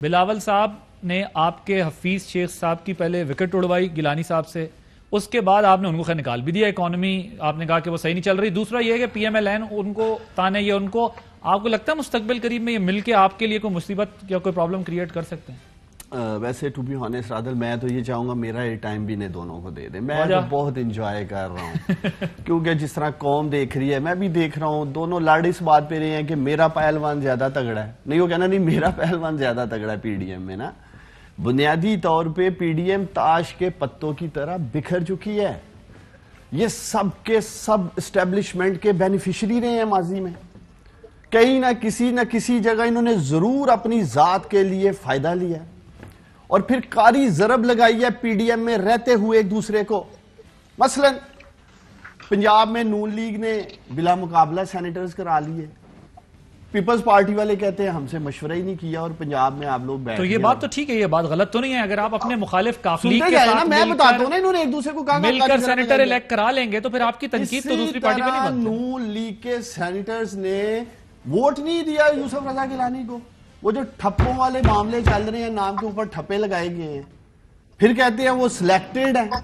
बिलावल साहब ने आपके हफीज शेख साहब की पहले विकेट उड़वाई गिलानी साहब से, उसके बाद आपने उनको खैर निकाल भी दिया। इकोनॉमी आपने कहा कि वो सही नहीं चल रही। दूसरा ये है कि पीएमएलएन उनको ताने, ये उनको, आपको लगता है मुस्तकबिल करीब में ये मिलके आपके लिए कोई मुसीबत या कोई प्रॉब्लम क्रिएट कर सकते हैं? वैसे टू बी ऑनेस्ट रादल, मैं तो ये चाहूंगा मेरा ये टाइम भी इन्हें दोनों को दे दे। मैं तो बहुत इंजॉय कर रहा हूँ क्योंकि जिस तरह कौम देख रही है मैं भी देख रहा हूँ। दोनों लाड़ इस बात पे रहे हैं कि मेरा पहलवान ज्यादा तगड़ा है, नहीं वो कहना नहीं मेरा पहलवान ज्यादा तगड़ा है। पीडीएम में ना बुनियादी तौर पे पीडीएम ताश के पत्तों की तरह बिखर चुकी है। ये सब के सब एस्टेब्लिशमेंट के बेनिफिशियरी रहे हैं माजी में। कहीं ना किसी जगह इन्होंने जरूर अपनी जात के लिए फायदा लिया और फिर कारी जरब लगाई है पीडीएम में रहते हुए एक दूसरे को। मसलन पंजाब में नून लीग ने बिला मुकाबला सैनिटर्स करा लिए। पीपल्स पार्टी वाले कहते हैं हमसे मशवरा ही नहीं किया और पंजाब में आप लोग बैठ। तो ये बात तो ठीक है, ये बात गलत तो नहीं है। अगर आप अपने मुखालिफ काफिली के साथ मैं बताता हूं ना, इन्होंने एक दूसरे को कहा मिलकर सैनिटर इलेक्ट करा लेंगे तो फिर आपकी तनकीद तो दूसरी पार्टी पे नहीं बनती। नून लीग के सैनिटर्स ने वोट नहीं दिया यूसुफ रजा गिलानी को। वो जो ठप्पों वाले मामले चल रहे हैं, नाम के ऊपर ठप्पे लगाए गए हैं, फिर कहते हैं वो सिलेक्टेड है।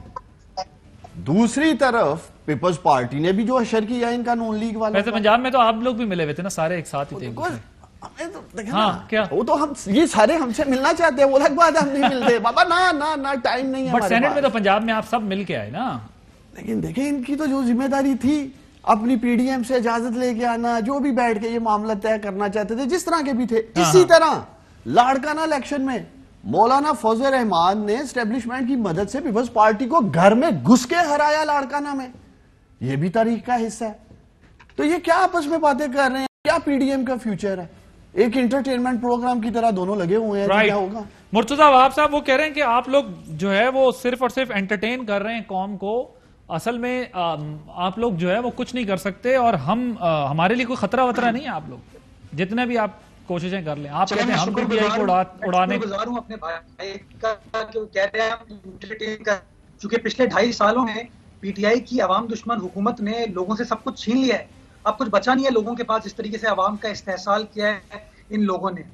दूसरी तरफ पीपल्स पार्टी ने भी जो अशर किया इनका नून लीग वाले। वैसे पंजाब में तो आप लोग भी मिले हुए थे ना, सारे एक साथ ही थे। तो हाँ, क्या वो तो हम ये सारे हमसे मिलना चाहते हैं, वो अलग बात है, हम नहीं मिलते बाबा। ना टाइम नहीं है। बट सेनेट में तो पंजाब में आप सब मिल के आए ना। लेकिन देखें इनकी तो जो जिम्मेदारी थी अपनी पीडीएम से इजाजत लेके आना, जो भी बैठ के ये मामला तय करना चाहते थे, जिस तरह के भी थे। इसी तरह लाड़काना इलेक्शन में मौलाना फौजे रहमान ने एस्टेब्लिशमेंट की मदद से पीपल्स पार्टी को घर में घुस के हराया लाड़काना में। यह भी तारीख का हिस्सा है। तो ये क्या आपस में बातें कर रहे हैं? क्या पीडीएम का फ्यूचर है? एक इंटरटेनमेंट प्रोग्राम की तरह दोनों लगे हुए हैं। क्या होगा? मुर्तजा वहाब साहब वो कह रहे हैं कि आप लोग जो है वो सिर्फ और सिर्फ एंटरटेन कर रहे हैं कौम को, असल में आप लोग जो है वो कुछ नहीं कर सकते और हमारे लिए कोई खतरा वतरा नहीं है। आप लोग जितने भी आप कोशिशें कर लें, आप कहते हैं हम पीटीआई को उड़ाने अपने भाई का जो कह रहे हैं, क्योंकि पिछले 2.5 सालों में पीटीआई की अवाम दुश्मन हुकूमत ने लोगों से सब कुछ छीन लिया है। अब कुछ बचा नहीं है लोगों के पास। जिस तरीके से अवाम का इस्तेहसाल किया है इन लोगों ने,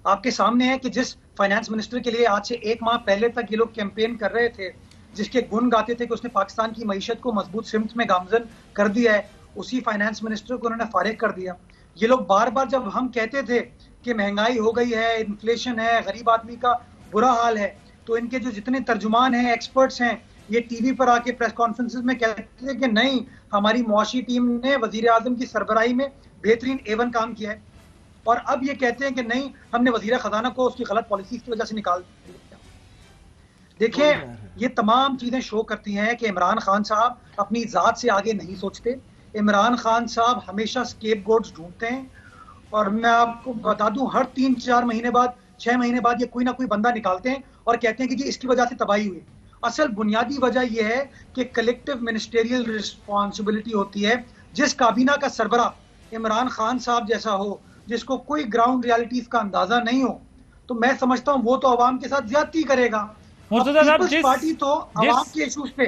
आपके सामने है कि जिस फाइनेंस मिनिस्टर के लिए आज से 1 माह पहले तक ये लोग कैंपेन कर रहे थे, जिसके गुण गाते थे कि उसने पाकिस्तान की मईशत को मजबूत सिमत में गामजन कर दिया है, उसी फाइनेंस मिनिस्टर को उन्होंने फारिग कर दिया। ये लोग बार बार जब हम कहते थे कि महंगाई हो गई है, इन्फ्लेशन है, गरीब आदमी का बुरा हाल है, तो इनके जो जितने तर्जुमान हैं, एक्सपर्ट्स हैं, ये टीवी पर आके प्रेस कॉन्फ्रेंसेस में कहते थे कि नहीं, हमारी मुआशी टीम ने वजीर आजम की सरबराही में बेहतरीन A1 काम किया है। और अब ये कहते हैं कि नहीं, हमने वजीर खजाना को उसकी गलत पॉलिसी की वजह से निकाल दिया। देखिए, ये तमाम चीजें शो करती हैं कि इमरान खान साहब अपनी जात से आगे नहीं सोचते। इमरान खान साहब हमेशा स्केपगोट्स ढूंढते हैं। और मैं आपको बता दूं, हर 3-4 महीने बाद, 6 महीने बाद ये कोई ना कोई बंदा निकालते हैं और कहते हैं कि जी इसकी वजह से तबाही हुई। असल बुनियादी वजह यह है कि कलेक्टिव मिनिस्टेरियल रिस्पॉन्सिबिलिटी होती है। जिस काबीना का सरबराह इमरान खान साहब जैसा हो, जिसको कोई ग्राउंड रियलिटीज का अंदाजा नहीं हो, तो मैं समझता हूं वो तो अवाम के साथ ज्यादती करेगा। पीपल्स पार्टी तो अवाम के इशूज पे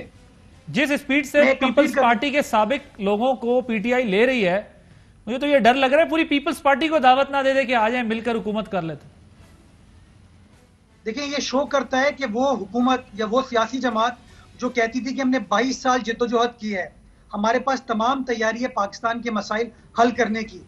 जिस स्पीड से पीपल्स पार्टी के साबिक लोगों को पीटीआई ले रही है, मुझे तो ये डर लग रहा है पूरी पीपल्स पार्टी को दावत ना दे दे कि आ जाए मिलकर हुकूमत कर लेते। देखिए, ये शो करता है कि वो हुकूमत या वो सियासी जमात जो कहती थी कि हमने 22 साल जिद्दोजहद की है, हमारे पास तमाम तैयारी है पाकिस्तान के मसाइल हल करने की,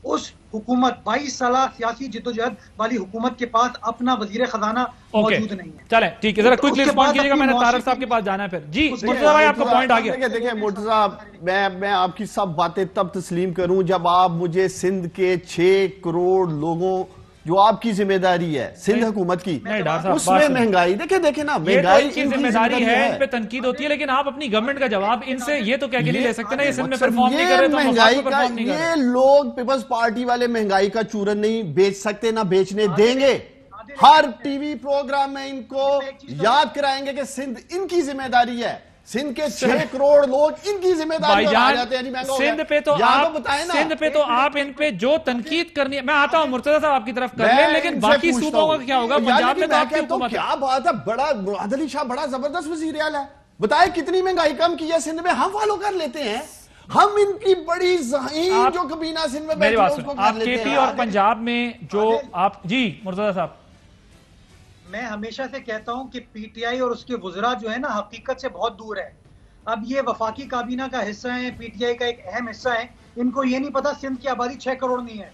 उस हुकूमत 22 साल सियासी जिद्दोजहद वाली हुकूमत के पास अपना वजीर खजाना मौजूद नहीं है। चले ठीक है, जरा क्विकली रिस्पॉन्ड कीजिएगा, मैंने तारक साहब के पास जाना है फिर। जी मुर्तजा भाई, आपका पॉइंट आ गया। देखिए मुर्तजा, मैं आपकी सब बातें तब तस्लीम करूं जब आप मुझे सिंध के 6 करोड़ लोगों, जो आपकी जिम्मेदारी है सिंध हुकूमत की, उसमें महंगाई देखे ना, महंगाई की जिम्मेदारी है, इन पे तनकीद होती है, लेकिन आप अपनी गवर्नमेंट का जवाब इनसे ये तो कह के नहीं ले सकते ना, ये सिंध में परफॉर्म नहीं कर रहे, महंगाई का ये लोग पीपल्स पार्टी वाले महंगाई का चूरन नहीं बेच सकते, ना बेचने देंगे। हर टीवी प्रोग्राम में इनको याद कराएंगे कि सिंध इनकी जिम्मेदारी है, सिंध के 6 करोड़ लोग इनकी जिम्मेदारी आ जाते हैं। सिंध पे तो आप बताएं ना, सिंध पे तो आप इन पे जो तनकीद करनी है, मैं आता हूं मुर्तजा साहब आपकी तरफ कर लें, लेकिन बाकी सूबों का क्या होगा? पंजाब में तो आपकी हुकूमत, क्या बात है, बड़ा आदिल शाह बड़ा जबरदस्त वजीर आला है, बताए कितनी महंगाई कम की है सिंध में, हम फॉलो कर लेते हैं। हम इनकी बड़ी जो कबीना सिंध में बैठे उसको कर लेते हैं। केपी और पंजाब में जो आप, जी मुर्तजा साहब, मैं हमेशा से कहता हूं कि पीटीआई और उसके वुज़रा जो है ना हकीकत से बहुत दूर है। अब ये वफाकी काबीना का हिस्सा है, पीटीआई का एक अहम हिस्सा है। इनको ये नहीं पता सिंध की आबादी 6 करोड़ नहीं है,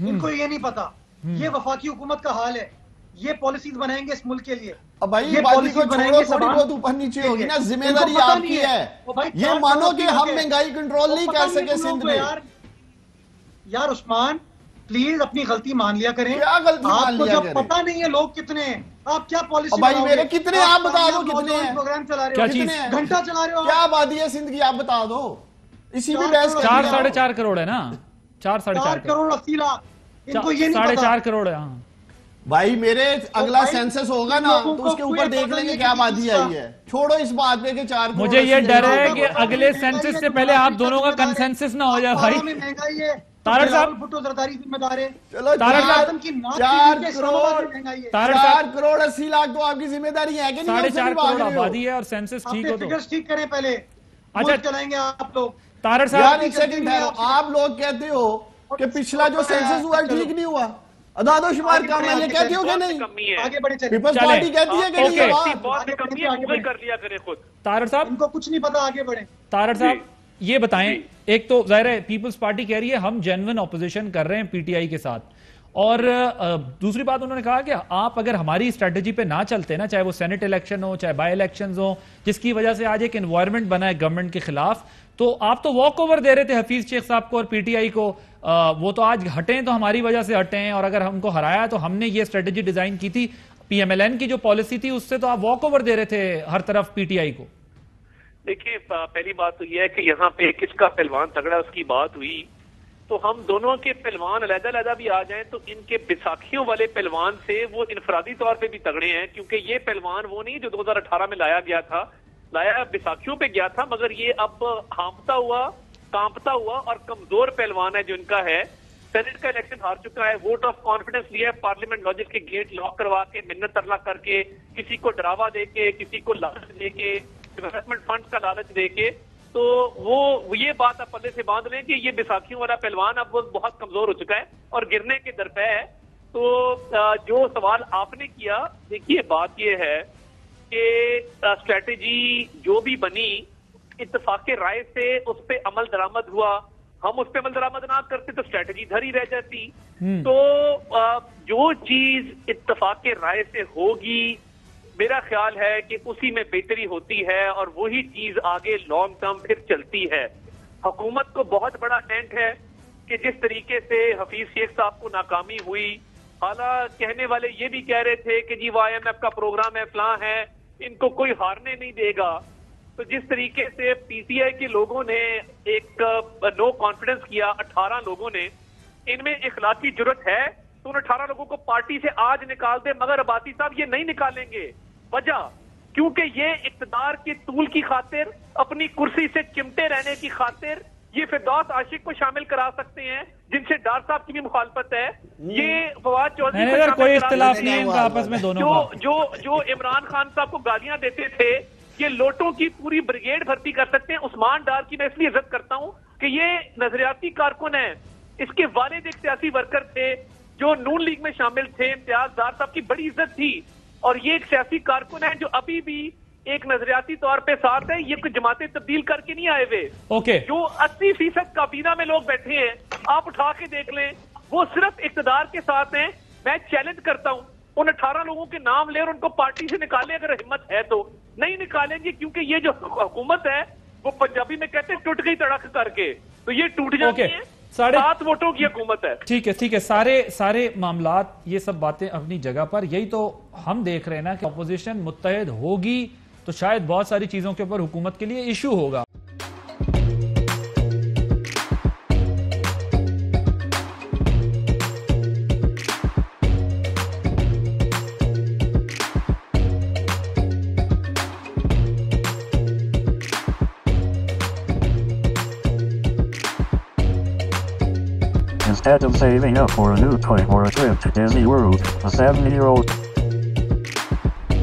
इनको ये नहीं पता। ये वफाकी हुकूमत का हाल है। ये पॉलिसीज बनाएंगे इस मुल्क के लिए। अब भाई ये पॉलिसी बनाएंगे, थोड़ी बहुत ऊपर नीचे होगी ना, जिम्मेदारी आपकी है। ये मानो कि हम महंगाई कंट्रोल नहीं कर सके सिंध में। यार उस्मान प्लीज अपनी गलती मान लिया करें। क्या गलती मान लिया करें? पता नहीं है लोग कितने हैं, आप क्या पॉलिसी भाई मेरे कितने आप बता दो, कितने हैं प्रोग्राम चला रहे हो, कितने हैं घंटा चला रहे हो, क्या आबादी है सिंध की आप बता दो। इसी में बहस 4-4.5 करोड़ है ना, 4-4.5 करोड़ 80 लाख, इनको ये नहीं पता 4.5 करोड़ है। भाई मेरे अगला सेंसस होगा ना तो उसके ऊपर देख लेंगे क्या आबादी आई है। छोड़ो इस बात पे कि 4 मुझे ये डर है कि अगले सेंसस से पहले आप दोनों का कंसेंसस ना हो जाए भाई। महंगाई है, तारड़ साहब भुट्टो जरदारी जिम्मेदार है। चलो 4 करोड़ 80 लाख तो आपकी जिम्मेदारी है कि नहीं? 4.5 करोड़ आबादी है और सेंसस ठीक हो तो ठीक करें पहले। अच्छा चलाएंगे आप लोग। तारड़ साहब एक सेकंड ठहरो, आप लोग कहते हो कि पिछला जो सेंसस हुआ ठीक नहीं हुआ, आदादोशुमार कम है, ये कहती हो कि नहीं? आगे बढ़े चले। पीपल्स पार्टी कहती है कि नहीं? बहुत कमी है, गूगल कर लिया करें खुद। तारड़ साहब इनको कुछ नहीं पता, आगे बढ़े। तारड़ साहब ये बताएं, एक तो जाहिर है पीपल्स पार्टी कह रही है हम जेन्युइन ऑपोजिशन कर रहे हैं पीटीआई के साथ, और दूसरी बात उन्होंने कहा कि आप अगर हमारी स्ट्रेटजी पे ना चलते ना, चाहे वो सेनेट इलेक्शन हो चाहे बाई इलेक्शंस हो, जिसकी वजह से आज एक एनवायरनमेंट बना है गवर्नमेंट के खिलाफ, तो आप तो वॉक ओवर दे रहे थे हफीज शेख साहब को और पीटीआई को। वो तो आज हटे तो हमारी वजह से हटे हैं, और अगर हमको हराया तो हमने ये स्ट्रेटजी डिजाइन की थी। पीएमएलएन की जो पॉलिसी थी उससे तो आप वॉक ओवर दे रहे थे हर तरफ पीटीआई को। देखिए पहली बात तो यह है कि यहाँ पे किसका पहलवान तगड़ा उसकी बात हुई, तो हम दोनों के पहलवान अलग-अलग भी आ जाएं तो इनके बैसाखियों वाले पहलवान से वो इनफरादी तौर पे भी तगड़े हैं, क्योंकि ये पहलवान वो नहीं जो 2018 में लाया गया था, लाया बैसाखियों पे गया था, मगर ये अब हांफता हुआ कांपता हुआ और कमजोर पहलवान है जो इनका है। सेनेट का इलेक्शन हार चुका है, वोट ऑफ कॉन्फिडेंस लिया है, पार्लियामेंट लॉजिक के गेट लॉक करवा के, मिन्नत तरला करके, किसी को डरावा देके, किसी को लालच देके, डेवलपमेंट फंड का लालच देके, तो वो ये बात आप पल्ले से बांध लें कि ये बैसाखियों वाला पहलवान अब वो बहुत कमजोर हो चुका है और गिरने के दर पे है। तो जो सवाल आपने किया, देखिए बात ये है कि स्ट्रेटेजी जो भी बनी इत्तेफाके राय से उस पे अमल दरामद हुआ, हम उस पे अमल दरामद ना करते तो स्ट्रेटेजी धरी रह जाती। तो जो चीज इत्तेफाके राय से होगी मेरा ख्याल है कि उसी में बेहतरी होती है और वही चीज आगे लॉन्ग टर्म फिर चलती है। हुकूमत को बहुत बड़ा टेंट है कि जिस तरीके से हफीज शेख साहब को नाकामी हुई, हालांकि कहने वाले ये भी कह रहे थे कि जी वो IMF का प्रोग्राम है, फलां है, इनको कोई हारने नहीं देगा। तो जिस तरीके से पीटीआई के लोगों ने एक नो कॉन्फिडेंस किया, 18 लोगों ने, इनमें इखलाकी जुर्रत है तो उन 18 लोगों को पार्टी से आज निकाल दे, मगर अब्बासी साहब ये नहीं निकालेंगे। वजह क्योंकि ये इक्तदार की तूल की खातिर, अपनी कुर्सी से चिमटे रहने की खातिर ये फिरदौस आशिक को शामिल करा सकते हैं, जिनसे डार साहब की भी मुखालफत है। ये फवाद चौधरी को कोई इख्तिलाफ नहीं है इनका आपस में दोनों का। जो इमरान खान साहब को गालियां देते थे, ये लोटों की पूरी ब्रिगेड भर्ती कर सकते हैं। उस्मान डार की मैं इसलिए इज्जत करता हूं कि ये नजरियाती कारकुन है, इसके वालिद एक सियासी वर्कर थे जो नून लीग में शामिल थे, इम्तियाज डार साहब की बड़ी इज्जत थी, और ये एक सियासी कारकुन है जो अभी भी एक नजरियाती तौर पे साथ है, ये कोई जमातें तब्दील करके नहीं आए हुए। ओके। जो 80% काबीना में लोग बैठे हैं, आप उठा के देख लें, वो सिर्फ इक्तदार के साथ हैं। मैं चैलेंज करता हूं उन 18 लोगों के नाम ले और उनको पार्टी से निकाले, अगर हिम्मत है तो। नहीं निकालेंगे क्योंकि ये जो हुकूमत है वो पंजाबी में कहते हैं टूट गई तड़क करके, तो ये टूट जाती है। 7 वोटों की हुकूमत है। ठीक है, ठीक है, सारे मामलात, ये सब बातें अपनी जगह पर। यही तो हम देख रहे हैं ना कि अपोजिशन मुत्तहिद होगी तो शायद बहुत सारी चीजों के ऊपर हुकूमत के लिए इशू होगा। Instead of saving up for a new toy or a trip to Disney World, a 7-year-old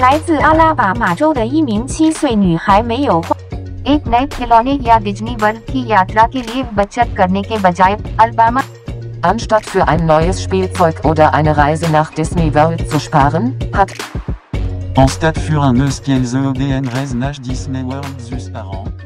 来自阿拉巴马州的一名7岁女孩没有花 एक नए खिलौने या डिज्नी वर्ल्ड की यात्रा के लिए बचत करने के बजाय Alabama Anstatt für ein neues Spielzeug oder eine Reise nach Disney World zu sparen, hat Anstatt für un neus Kielzeug oder eine Reise nach Disney World zu sparen,